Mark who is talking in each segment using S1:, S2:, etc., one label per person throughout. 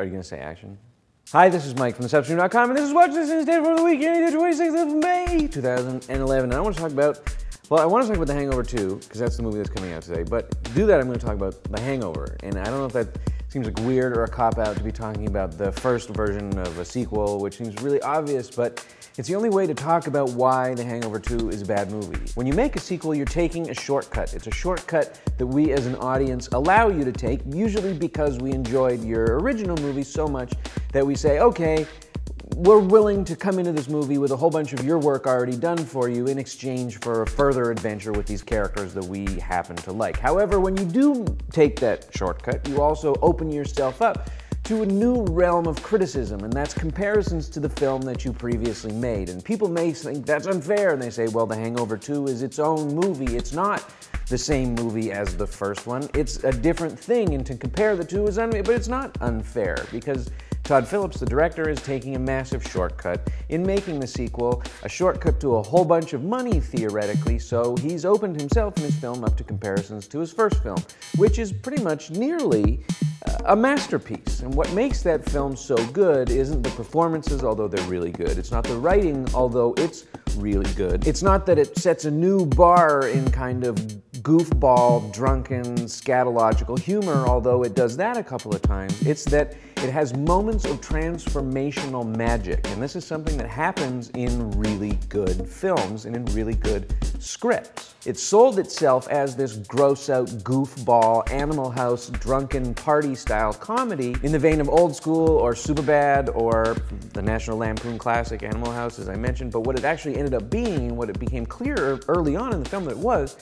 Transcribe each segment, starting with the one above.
S1: are you going to say action? Hi, this is Mike from thesubstream.com, and this is Watch This Instead for the weekend, the 26th of May, 2011. And I want to talk about, The Hangover 2, because that's the movie that's coming out today. But to do that, I'm going to talk about The Hangover. And I don't know if that seems like weird or a cop-out to be talking about the first version of a sequel, which seems really obvious, but it's the only way to talk about why The Hangover 2 is a bad movie. When you make a sequel, you're taking a shortcut. It's a shortcut that we as an audience allow you to take, usually because we enjoyed your original movie so much that we say, okay, we're willing to come into this movie with a whole bunch of your work already done for you in exchange for a further adventure with these characters that we happen to like. However, when you do take that shortcut, you also open yourself up to a new realm of criticism, and that's comparisons to the film that you previously made. And people may think that's unfair, and they say, well, The Hangover 2 is its own movie. It's not the same movie as the first one. It's a different thing, and to compare the two is unfair, but it's not unfair, because Todd Phillips, the director, is taking a massive shortcut in making the sequel, a shortcut to a whole bunch of money, theoretically, so he's opened himself and his film up to comparisons to his first film, which is pretty much nearly a masterpiece. And what makes that film so good isn't the performances, although they're really good. It's not the writing, although it's really good. It's not that it sets a new bar in kind of goofball, drunken, scatological humor, although it does that a couple of times. It's that it has moments of transformational magic, and this is something that happens in really good films and in really good scripts. It sold itself as this gross-out, goofball, Animal House, drunken, party-style comedy in the vein of Old School or Superbad or the National Lampoon classic Animal House, as I mentioned, but what it actually ended up being, and what it became clear early on in the film that it was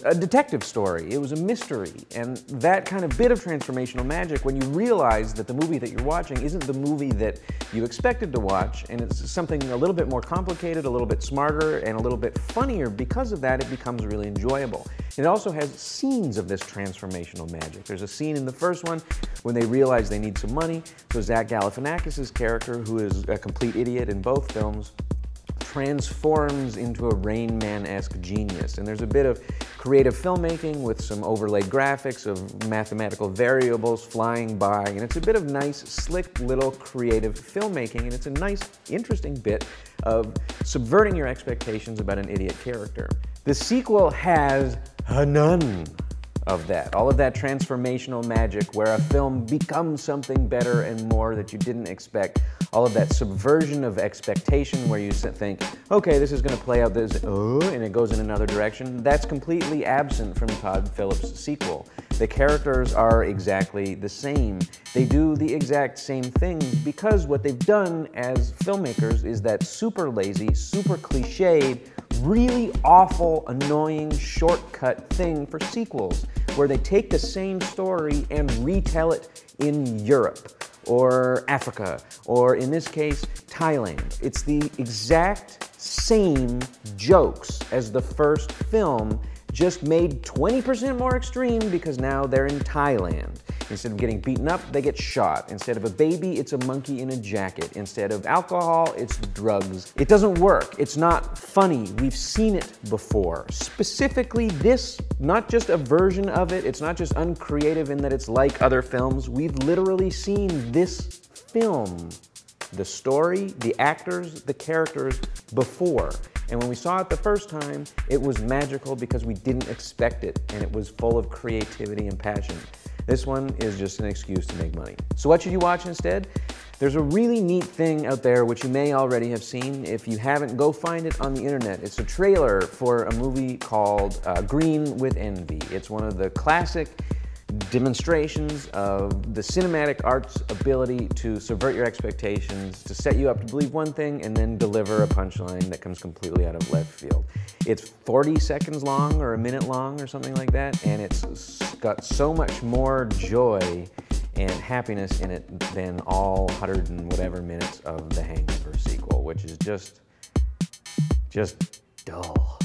S1: a detective story. It was a mystery, and that kind of bit of transformational magic, when you realize that the movie that you're watching isn't the movie that you expected to watch, and it's something a little bit more complicated, a little bit smarter, and a little bit funnier. Because of that, it becomes really enjoyable. It also has scenes of this transformational magic. There's a scene in the first one when they realize they need some money, so Zach Galifianakis' character, who is a complete idiot in both films, transforms into a Rain Man-esque genius. And there's a bit of creative filmmaking with some overlaid graphics of mathematical variables flying by, and it's a bit of nice, slick little creative filmmaking, and it's a nice, interesting bit of subverting your expectations about an idiot character. The sequel has none of that. All of that transformational magic where a film becomes something better and more that you didn't expect. All of that subversion of expectation where you think, okay, this is going to play out this, and it goes in another direction. That's completely absent from Todd Phillips' sequel. The characters are exactly the same. They do the exact same things because what they've done as filmmakers is that super lazy, super cliched, really awful, annoying shortcut thing for sequels, where they take the same story and retell it in Europe or Africa, or in this case, Thailand. It's the exact same jokes as the first film, just made 20% more extreme because now they're in Thailand. Instead of getting beaten up, they get shot. Instead of a baby, it's a monkey in a jacket. Instead of alcohol, it's drugs. It doesn't work. It's not funny. We've seen it before. Specifically this, not just a version of it. It's not just uncreative in that it's like other films. We've literally seen this film, the story, the actors, the characters before. And when we saw it the first time, it was magical because we didn't expect it, and it was full of creativity and passion. This one is just an excuse to make money. So what should you watch instead? There's a really neat thing out there which you may already have seen. If you haven't, go find it on the internet. It's a trailer for a movie called Green with Envy. It's one of the classic demonstrations of the cinematic art's ability to subvert your expectations, to set you up to believe one thing and then deliver a punchline that comes completely out of left field. It's 40 seconds long or a minute long or something like that, and it's got so much more joy and happiness in it than all 100 and whatever minutes of the Hangover sequel, which is just dull.